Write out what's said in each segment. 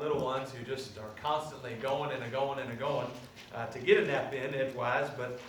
little ones who just are constantly going and going and going to get a nap in edgewise. But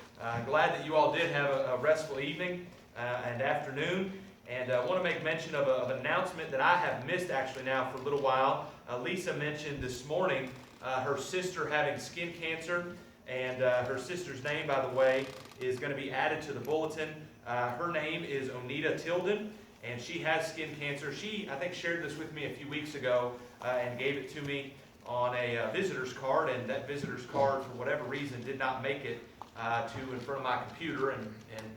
glad that you all did have a restful evening and afternoon. And I want to make mention of an announcement that I have missed actually now for a little while. Lisa mentioned this morning her sister having skin cancer. And her sister's name, by the way, is going to be added to the bulletin. Her name is Onita Tilden, and she has skin cancer. She, I think, shared this with me a few weeks ago and gave it to me on a visitor's card, and that visitor's card, for whatever reason, did not make it to in front of my computer. And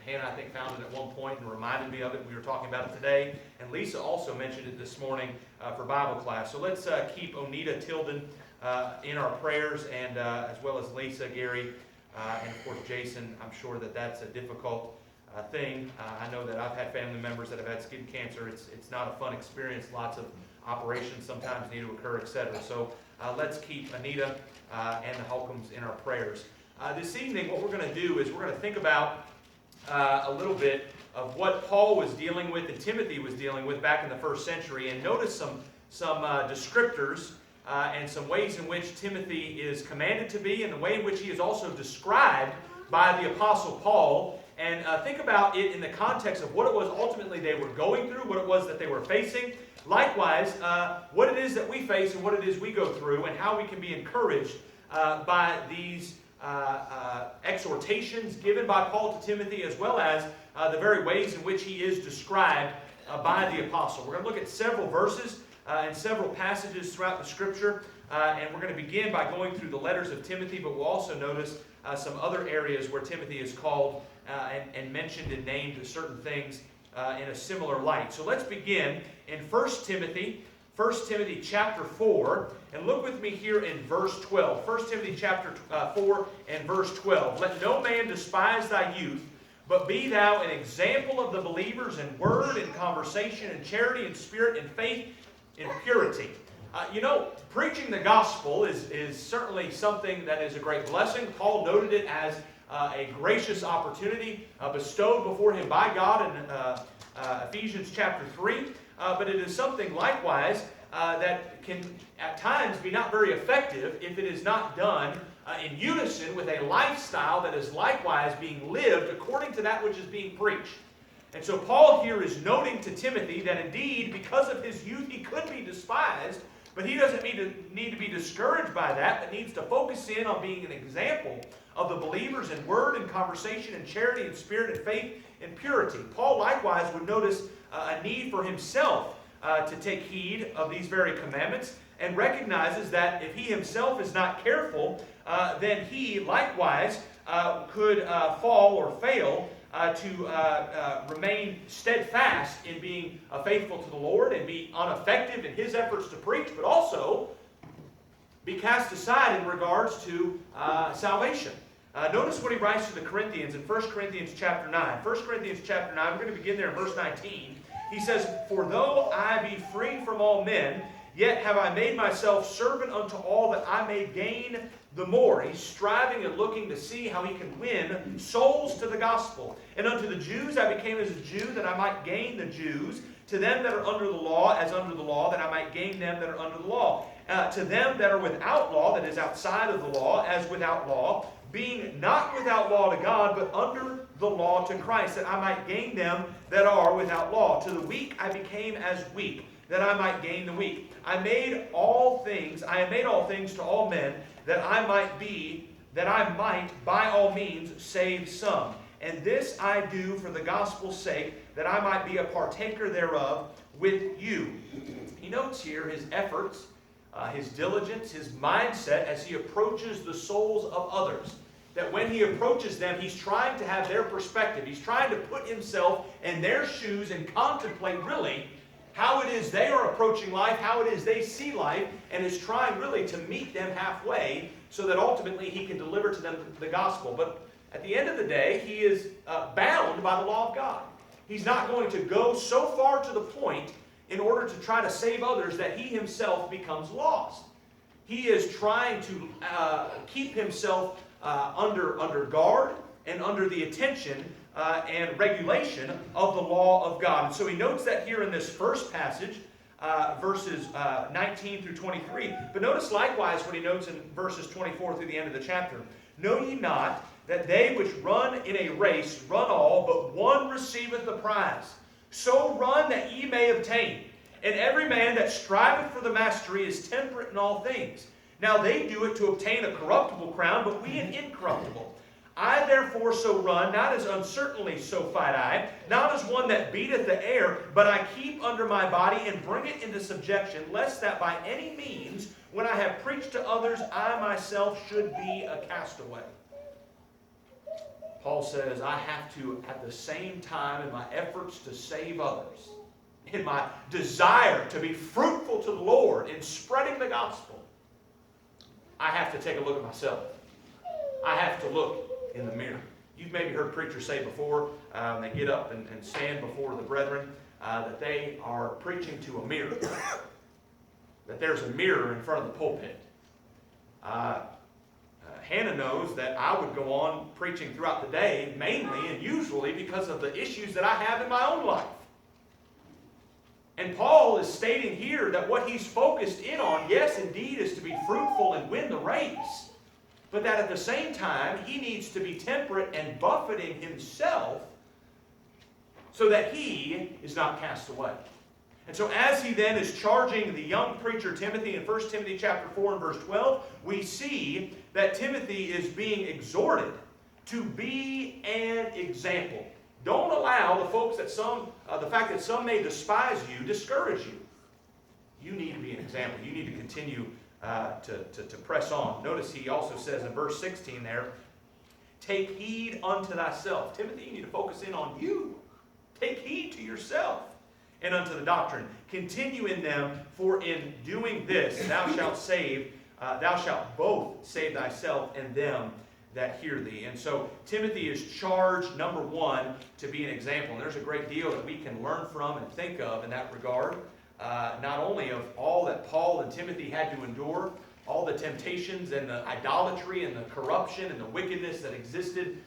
Hannah, I think, found it at one point and reminded me of it. We were talking about it today. And Lisa also mentioned it this morning for Bible class. So let's keep Onita Tilden in our prayers, and as well as Lisa, Gary, and of course Jason. I'm sure that that's a difficult thing. I know that I've had family members that have had skin cancer. It's not a fun experience. Lots of operations sometimes need to occur, etc. So let's keep Anita and the Holcombs in our prayers. This evening, what we're going to do is we're going to think about a little bit of what Paul was dealing with and Timothy was dealing with back in the first century, and notice some descriptors and some ways in which Timothy is commanded to be, and the way in which he is also described by the Apostle Paul. And think about it in the context of what it was ultimately they were going through, what it was that they were facing. Likewise, what it is that we face and what it is we go through, and how we can be encouraged by these exhortations given by Paul to Timothy, as well as the very ways in which he is described by the Apostle. We're going to look at several verses and several passages throughout the Scripture, and we're going to begin by going through the letters of Timothy, but we'll also notice some other areas where Timothy is called and mentioned and named certain things in a similar light. So let's begin in 1 Timothy chapter 4, and look with me here in verse 12. 1 Timothy chapter 4 and verse 12. Let no man despise thy youth, but be thou an example of the believers in word and conversation and charity and spirit and faith in purity. Preaching the gospel is certainly something that is a great blessing. Paul noted it as a gracious opportunity bestowed before him by God in Ephesians chapter 3. But it is something likewise that can at times be not very effective if it is not done in unison with a lifestyle that is likewise being lived according to that which is being preached. And so Paul here is noting to Timothy that indeed, because of his youth, he could be despised, but he doesn't need to be discouraged by that, but needs to focus in on being an example of the believers in word and conversation and charity and spirit and faith and purity. Paul likewise would notice a need for himself to take heed of these very commandments, and recognizes that if he himself is not careful, then he likewise could fall or fail to remain steadfast in being faithful to the Lord and be ineffective in his efforts to preach, but also be cast aside in regards to salvation. Notice what he writes to the Corinthians in 1 Corinthians chapter 9. 1 Corinthians chapter 9, we're going to begin there in verse 19. He says, For though I be free from all men, yet have I made myself servant unto all, that I may gain the more. He's striving and looking to see how he can win souls to the gospel. And unto the Jews I became as a Jew, that I might gain the Jews. To them that are under the law, as under the law, that I might gain them that are under the law. To them that are without law, that is outside of the law, as without law, being not without law to God, but under the law to Christ, that I might gain them that are without law. To the weak I became as weak, that I might gain the weak. I made all things to all men, that I might by all means save some. And this I do for the gospel's sake, that I might be a partaker thereof with you. He notes here his efforts, his diligence, his mindset as he approaches the souls of others. That when he approaches them, he's trying to have their perspective. He's trying to put himself in their shoes and contemplate really how it is they are approaching life, how it is they see life, and is trying really to meet them halfway so that ultimately he can deliver to them the gospel. But at the end of the day, he is bound by the law of God. He's not going to go so far to the point in order to try to save others that he himself becomes lost. He is trying to keep himself under guard and under the attention and regulation of the law of God. And so he notes that here in this first passage verses 19 through 23. But notice likewise what he notes in verses 24 through the end of the chapter. Know ye not that they which run in a race run all, but one receiveth the prize? So run that ye may obtain. And every man that striveth for the mastery is temperate in all things. Now they do it to obtain a corruptible crown, but we an incorruptible. I therefore so run, not as uncertainly so fight I, not as one that beateth the air, but I keep under my body and bring it into subjection, lest that by any means, when I have preached to others, I myself should be a castaway. Paul says, I have to, at the same time, in my efforts to save others, in my desire to be fruitful to the Lord in spreading the gospel, I have to take a look at myself. I have to look in the mirror. You've maybe heard preachers say before, they get up and stand before the brethren, that they are preaching to a mirror. That there's a mirror in front of the pulpit. Hannah knows that I would go on preaching throughout the day, mainly and usually because of the issues that I have in my own life. And Paul is stating here that what he's focused in on, yes, indeed, is to be fruitful and win the race, but that at the same time, he needs to be temperate and buffeting himself so that he is not cast away. And so as he then is charging the young preacher Timothy in 1 Timothy chapter 4 and verse 12, we see that Timothy is being exhorted to be an example. Don't allow the folks that the fact that some may despise you, discourage you. You need to be an example. You need to continue to press on. Notice he also says in verse 16 there, take heed unto thyself. Timothy, you need to focus in on you. Take heed to yourself and unto the doctrine. Continue in them, for in doing this thou shalt both save thyself and them that hear thee. And so Timothy is charged, number one, to be an example. And there's a great deal that we can learn from and think of in that regard. Not only of all that Paul and Timothy had to endure, all the temptations and the idolatry and the corruption and the wickedness that existed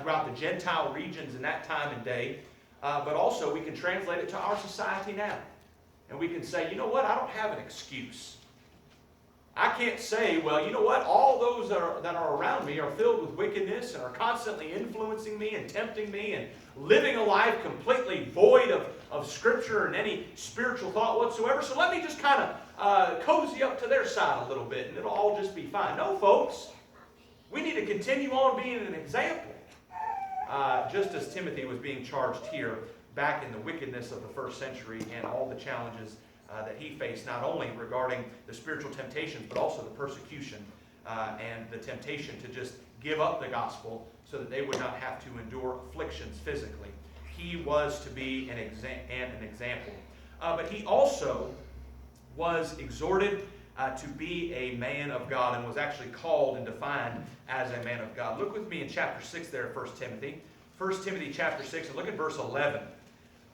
throughout the Gentile regions in that time and day, but also we can translate it to our society now. And we can say, you know what, I don't have an excuse. I can't say, well, you know what, all those that are around me are filled with wickedness and are constantly influencing me and tempting me and living a life completely void of Scripture and any spiritual thought whatsoever. So let me just kind of cozy up to their side a little bit and it'll all just be fine. No, folks, we need to continue on being an example. Just as Timothy was being charged here back in the wickedness of the first century and all the challenges that he faced, not only regarding the spiritual temptations, but also the persecution and the temptation to just give up the gospel so that they would not have to endure afflictions physically. He was to be an example. But he also was exhorted to be a man of God and was actually called and defined as a man of God. Look with me in chapter 6 there, 1 Timothy. 1 Timothy chapter 6, and look at verse 11.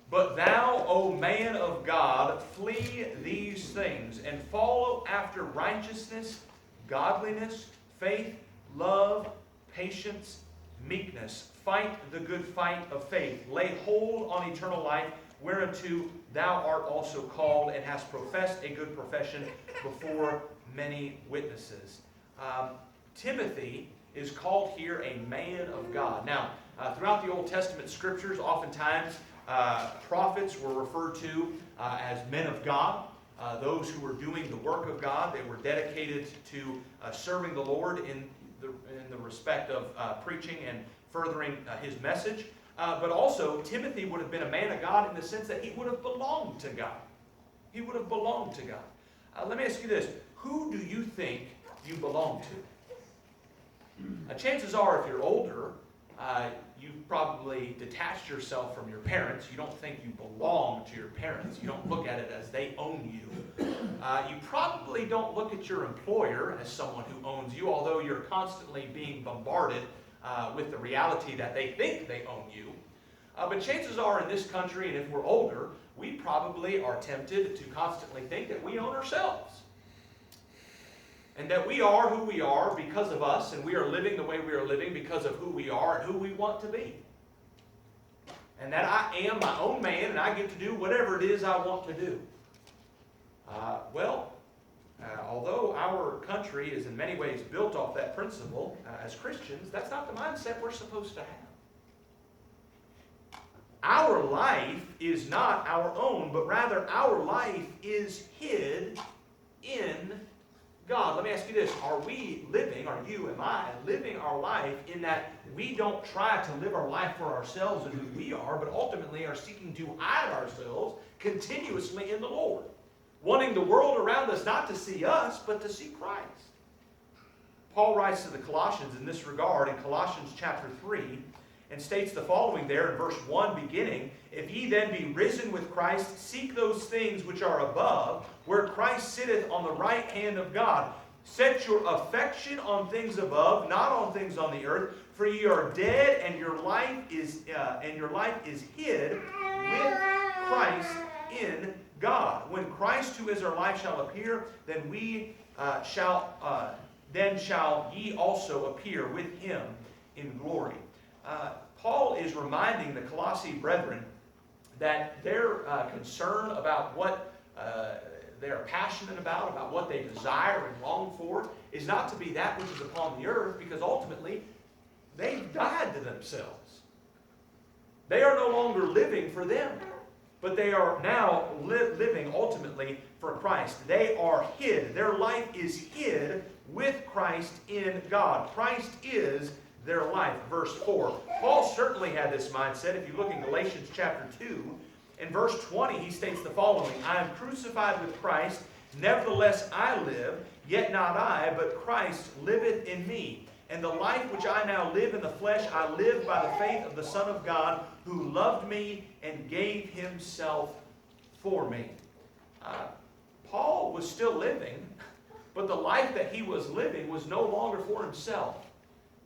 But thou, O man of God, flee these things, and follow after righteousness, godliness, faith, love, patience, meekness. Fight the good fight of faith. Lay hold on eternal life, whereunto thou art also called, and hast professed a good profession before many witnesses. Timothy is called here a man of God. Now, throughout the Old Testament scriptures, oftentimes prophets were referred to as men of God. Those who were doing the work of God, they were dedicated to serving the Lord in the respect of preaching and furthering his message. But also, Timothy would have been a man of God in the sense that he would have belonged to God. He would have belonged to God. Let me ask you this. Who do you think you belong to? Chances are, if you're older, you've probably detached yourself from your parents. You don't think you belong to your parents. You don't look at it as they own you. You probably don't look at your employer as someone who owns you, although you're constantly being bombarded with the reality that they think they own you. But chances are in this country, and if we're older, we probably are tempted to constantly think that we own ourselves. And that we are who we are because of us, and we are living the way we are living because of who we are and who we want to be. And that I am my own man, and I get to do whatever it is I want to do. Although our country is in many ways built off that principle, as Christians, that's not the mindset we're supposed to have. Our life is not our own, but rather our life is hid in God. Let me ask you this. Are you and I, living our life in that we don't try to live our life for ourselves and who we are, but ultimately are seeking to hide ourselves continuously in the Lord, wanting the world around us not to see us, but to see Christ? Paul writes to the Colossians in this regard in Colossians chapter 3, and states the following there in verse 1 beginning, "If ye then be risen with Christ, seek those things which are above, where Christ sitteth on the right hand of God. Set your affection on things above, not on things on the earth, for ye are dead, and your life is hid with Christ in God. When Christ, who is our life, shall appear, then shall ye also appear with him in glory." Paul is reminding the Colossae brethren that their concern about what they're passionate about what they desire and long for, is not to be that which is upon the earth, because ultimately they've died to themselves. They are no longer living for them, but they are now living ultimately for Christ. They are hid. Their life is hid with Christ in God. Christ is their life. Verse 4. Paul certainly had this mindset. If you look in Galatians chapter 2, in verse 20, he states the following: "I am crucified with Christ, nevertheless I live, yet not I, but Christ liveth in me. And the life which I now live in the flesh, I live by the faith of the Son of God, who loved me and gave himself for me." Paul was still living, but the life that he was living was no longer for himself.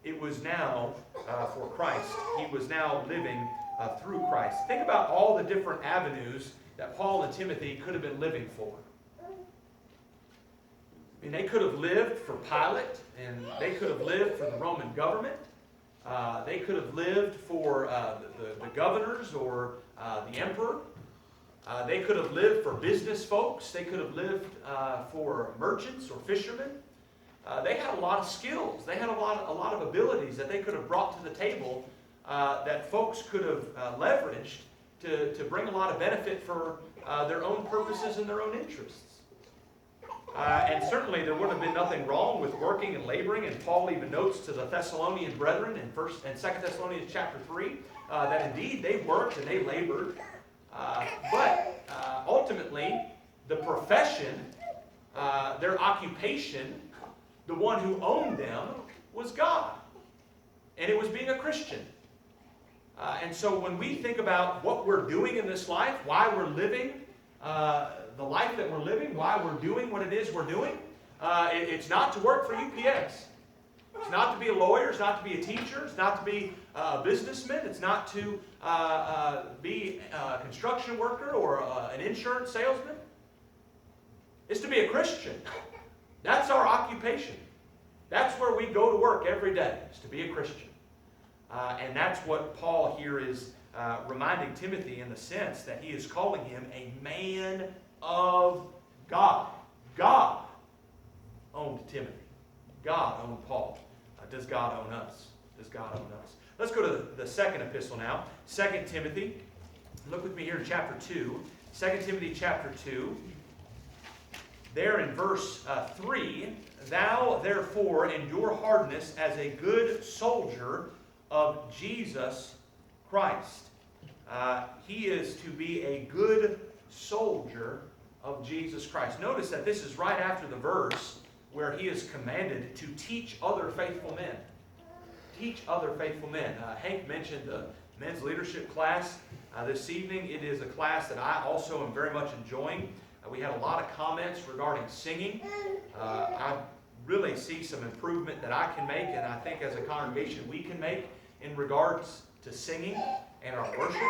It was now for Christ. He was now living through Christ. Think about all the different avenues that Paul and Timothy could have been living for. I mean, they could have lived for Pilate, and they could have lived for the Roman government. They could have lived for the governors or the emperor. They could have lived for business folks. They could have lived for merchants or fishermen. They had a lot of skills. They had a lot of abilities that they could have brought to the table that folks could have leveraged to bring a lot of benefit for their own purposes and their own interests. And certainly there would have been nothing wrong with working and laboring, and Paul even notes to the Thessalonian brethren in 1 and 2 Thessalonians chapter 3 that indeed they worked and they labored. But ultimately, the profession, their occupation, the one who owned them was God. And it was being a Christian. And so when we think about what we're doing in this life, why we're living the life that we're living, why we're doing what it is we're doing, it's not to work for UPS. It's not to be a lawyer. It's not to be a teacher. It's not to be a businessman. It's not to be a construction worker or an insurance salesman. It's to be a Christian. That's our occupation. That's where we go to work every day, is to be a Christian. And that's what Paul here is reminding Timothy, in the sense that he is calling him a man of God. God owned Timothy. God owned Paul. Does God own us? Does God own us? Let's go to the second epistle now. 2 Timothy. Look with me here in chapter 2. 2 Timothy chapter 2. There in verse 3, "Thou therefore endure hardness as a good soldier of Jesus Christ." He is to be a good soldier of Jesus Christ. Notice that this is right after the verse where he is commanded to teach other faithful men. Teach other faithful men. Hank mentioned the men's leadership class this evening. It is a class that I also am very much enjoying. We had a lot of comments regarding singing. I really see some improvement that I can make, and I think as a congregation we can make in regards to singing and our worship.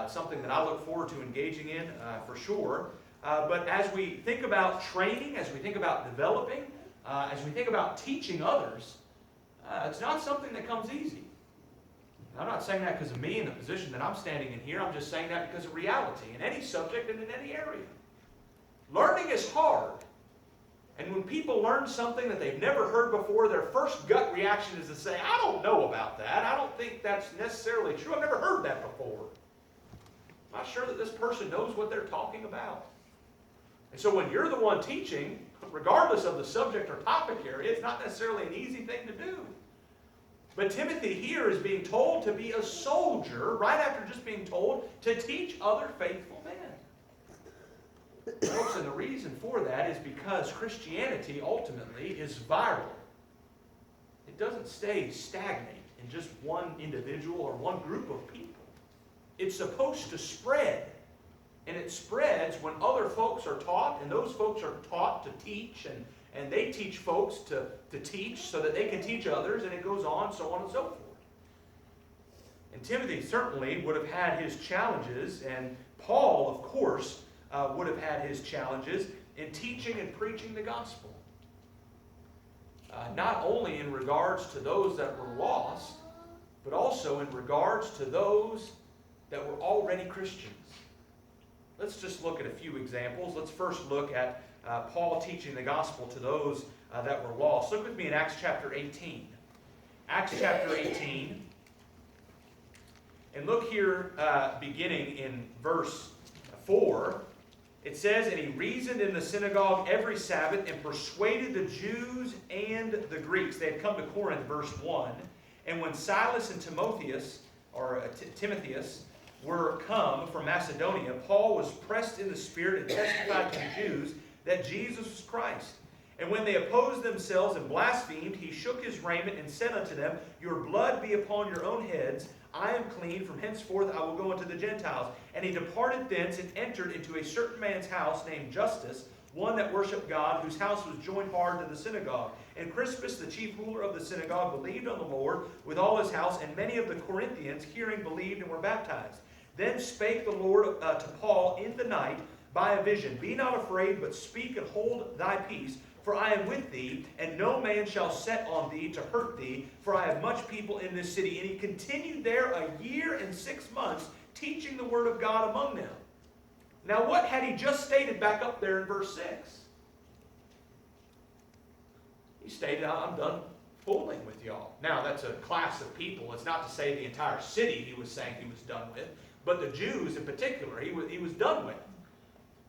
It's something that I look forward to engaging in for sure. But as we think about training, as we think about developing, as we think about teaching others, it's not something that comes easy. I'm not saying that because of me and the position that I'm standing in here. I'm just saying that because of reality in any subject and in any area. Learning is hard. And when people learn something that they've never heard before, their first gut reaction is to say, I don't know about that. I don't think that's necessarily true. I've never heard that before. I'm not sure that this person knows what they're talking about. And so when you're the one teaching, regardless of the subject or topic area, it's not necessarily an easy thing to do. But Timothy here is being told to be a soldier right after just being told to teach other faithful men. Folks, and the reason for that is because Christianity ultimately is viral. It doesn't stay stagnant in just one individual or one group of people. It's supposed to spread. And it spreads when other folks are taught, and those folks are taught to teach, and they teach folks to teach so that they can teach others, and it goes on, so on and so forth. And Timothy certainly would have had his challenges, and Paul, of course, would have had his challenges in teaching and preaching the gospel. Not only in regards to those that were lost, but also in regards to those that were already Christians. Let's just look at a few examples. Let's first look at Paul teaching the gospel to those that were lost. Look with me in Acts chapter 18. Acts chapter 18. And look here, beginning in verse 4. It says, And he reasoned in the synagogue every Sabbath and persuaded the Jews and the Greeks. They had come to Corinth, verse 1. And when Silas and Timotheus were come from Macedonia, Paul was pressed in the Spirit and testified to the Jews that Jesus was Christ. And when they opposed themselves and blasphemed, he shook his raiment and said unto them, Your blood be upon your own heads. I am clean. From henceforth I will go unto the Gentiles. And he departed thence and entered into a certain man's house named Justus, one that worshipped God, whose house was joined hard to the synagogue. And Crispus, the chief ruler of the synagogue, believed on the Lord with all his house, and many of the Corinthians, hearing, believed and were baptized. Then spake the Lord to Paul in the night by a vision, Be not afraid, but speak and hold thy peace, for I am with thee, and no man shall set on thee to hurt thee, for I have much people in this city. And he continued there 1 year and 6 months, teaching the word of God among them. Now what had he just stated back up there in verse 6? He stated, I'm done fooling with y'all. Now that's a class of people. It's not to say the entire city he was saying he was done with, but the Jews in particular, he was done with.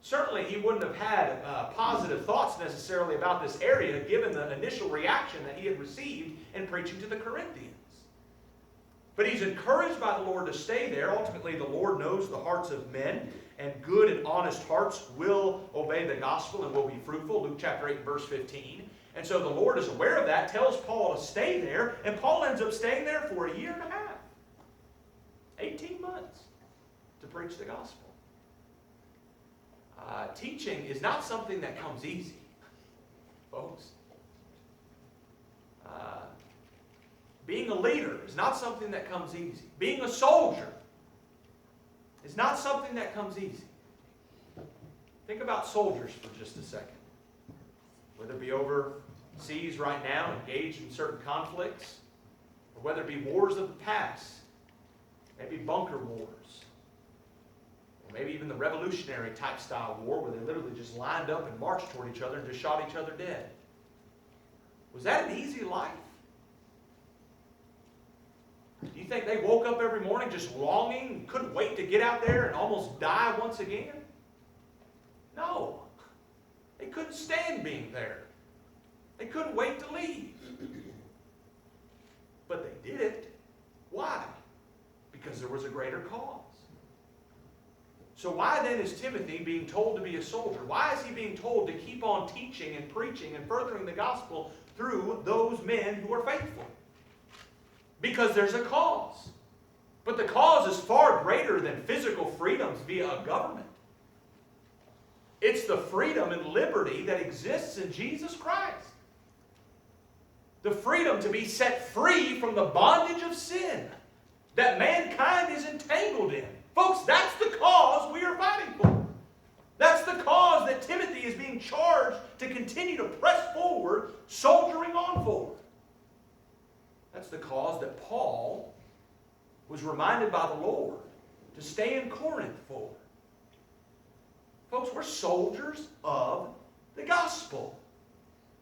Certainly he wouldn't have had positive thoughts necessarily about this area given the initial reaction that he had received in preaching to the Corinthians. But he's encouraged by the Lord to stay there. Ultimately, the Lord knows the hearts of men, and good and honest hearts will obey the gospel and will be fruitful. Luke chapter 8 verse 15. And so the Lord is aware of that, tells Paul to stay there, and Paul ends up staying there for 1.5 years. 18 months to preach the gospel. Teaching is not something that comes easy, folks. Being a leader is not something that comes easy. Being a soldier is not something that comes easy. Think about soldiers for just a second. Whether it be overseas right now, engaged in certain conflicts, or whether it be wars of the past, maybe bunker wars, or maybe even the revolutionary type style war where they literally just lined up and marched toward each other and just shot each other dead. Was that an easy life? Do you think they woke up every morning just longing, couldn't wait to get out there and almost die once again? No. They couldn't stand being there. They couldn't wait to leave. But they did it. Why? Because there was a greater cause. So why then is Timothy being told to be a soldier? Why is he being told to keep on teaching and preaching and furthering the gospel through those men who are faithful? Because there's a cause. But the cause is far greater than physical freedoms via a government. It's the freedom and liberty that exists in Jesus Christ. The freedom to be set free from the bondage of sin that mankind is entangled in. Folks, that's the cause we are fighting for. That's the cause that Timothy is being charged to continue to press forward, soldiering on for. That's the cause that Paul was reminded by the Lord to stay in Corinth for. Folks, we're soldiers of the gospel.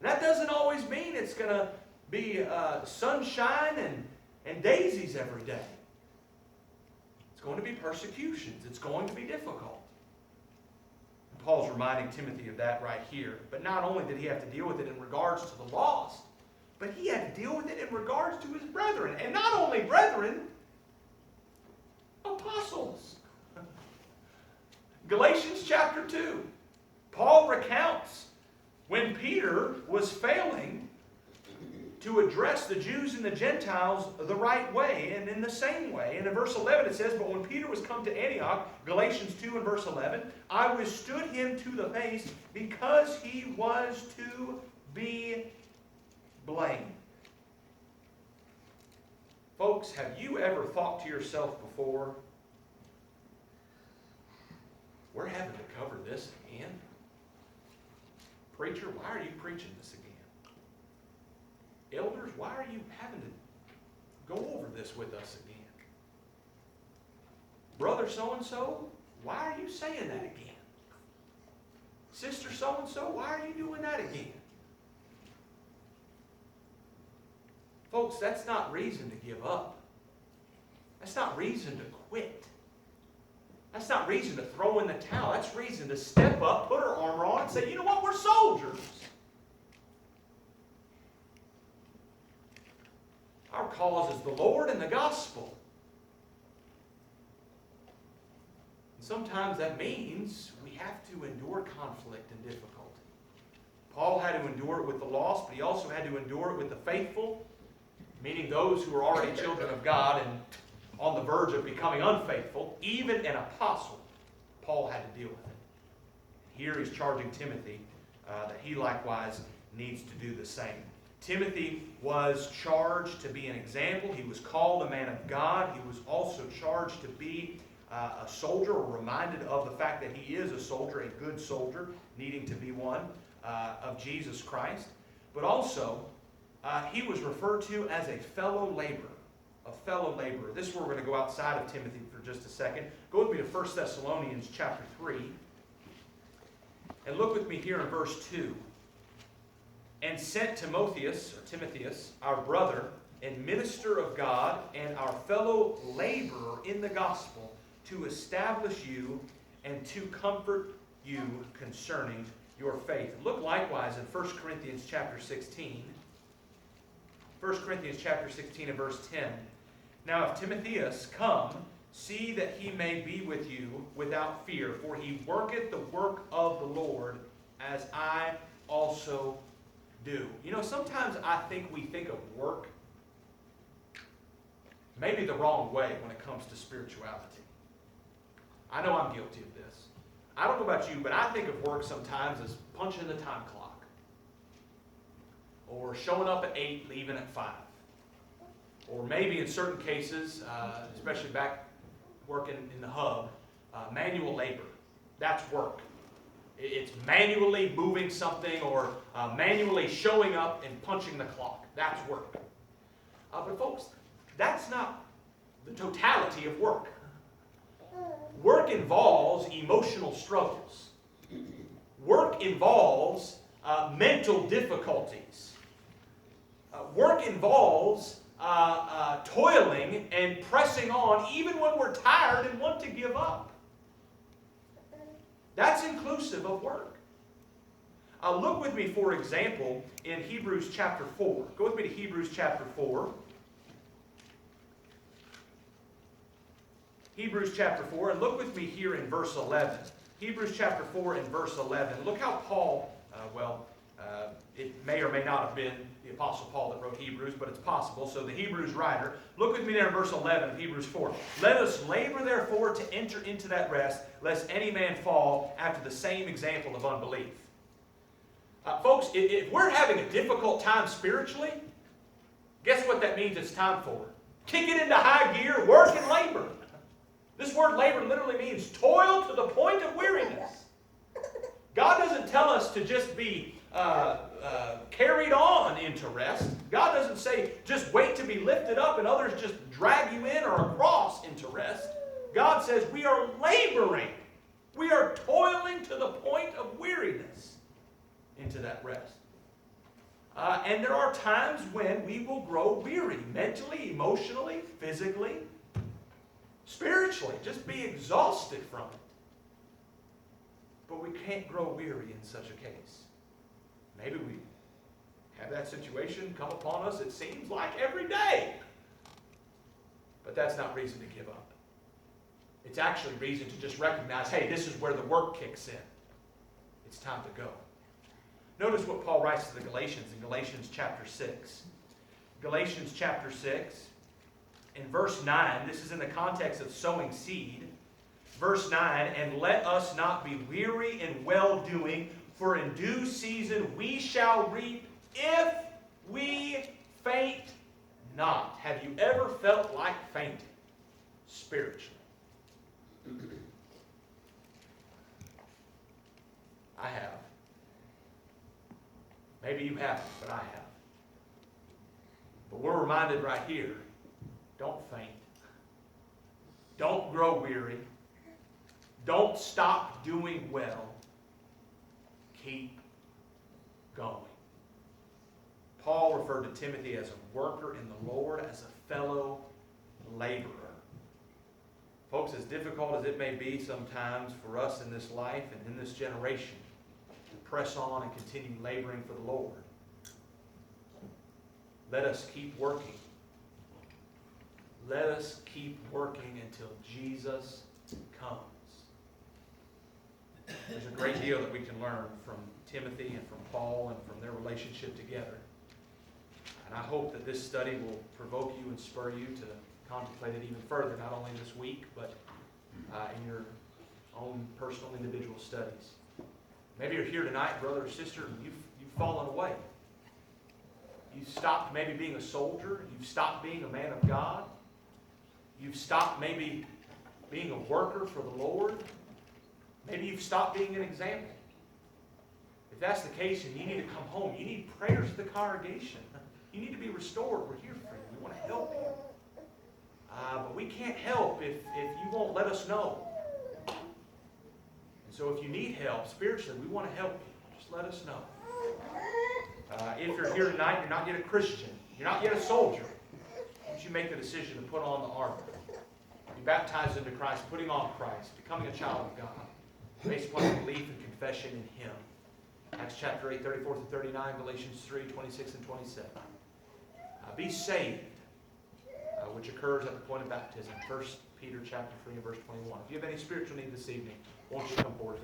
That doesn't always mean it's going to be sunshine and daisies every day. It's going to be persecutions. It's going to be difficult. And Paul's reminding Timothy of that right here. But not only did he have to deal with it in regards to the lost, but he had to deal with it in regards to his brethren. And not only brethren, apostles. Galatians chapter 2. Paul recounts when Peter was failing to address the Jews and the Gentiles the right way and in the same way. And in verse 11 it says, "But when Peter was come to Antioch," Galatians 2 and verse 11, "I withstood him to the face because he was to be blamed." Folks, have you ever thought to yourself before, we're having to cover this again? Preacher, why are you preaching this again? Elders, why are you having to go over this with us again? Brother so-and-so, why are you saying that again? Sister so-and-so, why are you doing that again? Folks, that's not reason to give up. That's not reason to quit. That's not reason to throw in the towel. That's reason to step up, put our armor on, and say, you know what, we're soldiers. Our cause is the Lord and the gospel. And sometimes that means we have to endure conflict and difficulty. Paul had to endure it with the lost, but he also had to endure it with the faithful, meaning those who are already children of God and on the verge of becoming unfaithful. Even an apostle, Paul had to deal with it. Here he's charging Timothy that he likewise needs to do the same. Timothy was charged to be an example. He was called a man of God. He was also charged to be a soldier, or reminded of the fact that he is a soldier, a good soldier, needing to be one of Jesus Christ. But also, he was referred to as a fellow laborer. A fellow laborer. This is where we're going to go outside of Timothy for just a second. Go with me to 1 Thessalonians chapter 3. And look with me here in verse 2. "And sent Timotheus, our brother and minister of God, and our fellow laborer in the gospel, to establish you and to comfort you concerning your faith." Look likewise in 1 Corinthians chapter 16. 1 Corinthians chapter 16 and verse 10. "Now if Timotheus come, see that he may be with you without fear, for he worketh the work of the Lord, as I also do." You know, sometimes I think we think of work maybe the wrong way when it comes to spirituality. I know I'm guilty of this. I don't know about you, but I think of work sometimes as punching the time clock, or showing up at 8, leaving at 5. Or maybe in certain cases, especially back working in the hub, manual labor. That's work. It's manually moving something, or manually showing up and punching the clock. That's work. But folks, that's not the totality of work. Work involves emotional struggles. Work involves mental difficulties. Work involves toiling and pressing on even when we're tired and want to give up. That's inclusive of work. Look with me, for example, in Hebrews chapter 4. Go with me to Hebrews chapter 4. Hebrews chapter 4, and look with me here in verse 11. Hebrews chapter 4 and verse 11. Look how Paul, it may or may not have been the Apostle Paul that wrote Hebrews, but it's possible. So the Hebrews writer, look with me there in verse 11 of Hebrews 4. "Let us labor therefore to enter into that rest, lest any man fall after the same example of unbelief." Folks, if we're having a difficult time spiritually, guess what that means it's time for? Kick it into high gear, work and labor. This word labor literally means toil to the point of weariness. God doesn't tell us to just be carried on into rest. God doesn't say just wait to be lifted up and others just drag you in or across into rest. God says we are laboring We are toiling to the point of weariness into that rest. And there are times when we will grow weary, mentally, emotionally, physically, spiritually, just be exhausted from it. But we can't grow weary in such a case. Maybe we have that situation come upon us, it seems like every day. But that's not reason to give up. It's actually reason to just recognize, hey, this is where the work kicks in. It's time to go. Notice what Paul writes to the Galatians in Galatians chapter 6. Galatians chapter 6, in verse 9, this is in the context of sowing seed. Verse 9, and let us not be weary in well-doing, for in due season we shall reap if we faint not. Have you ever felt like fainting spiritually? I have. Maybe you haven't, but I have. But we're reminded right here, don't faint. Don't grow weary. Don't stop doing well. Keep going. Paul referred to Timothy as a worker in the Lord, as a fellow laborer. Folks, as difficult as it may be sometimes for us in this life and in this generation to press on and continue laboring for the Lord, let us keep working. Let us keep working until Jesus comes. There's a great deal that we can learn from Timothy and from Paul and from their relationship together. And I hope that this study will provoke you and spur you to contemplate it even further, not only this week, but in your own personal individual studies. Maybe you're here tonight, brother or sister, and you've fallen away. You've stopped maybe being a soldier. You've stopped being a man of God. You've stopped maybe being a worker for the Lord. Maybe you've stopped being an example. If that's the case and you need to come home, you need prayers of the congregation. You need to be restored. We're here for you. We want to help you. But we can't help if you won't let us know. And so if you need help spiritually, we want to help you. Just let us know. If you're here tonight, you're not yet a Christian. You're not yet a soldier. Once you make the decision to put on the armor, be baptized into Christ, putting on Christ, becoming a child of God, based upon belief and confession in Him. Acts chapter 8, 34 through 39, Galatians 3, 26 and 27. Be saved, which occurs at the point of baptism. 1 Peter chapter 3 and verse 21. If you have any spiritual need this evening, won't you come forward?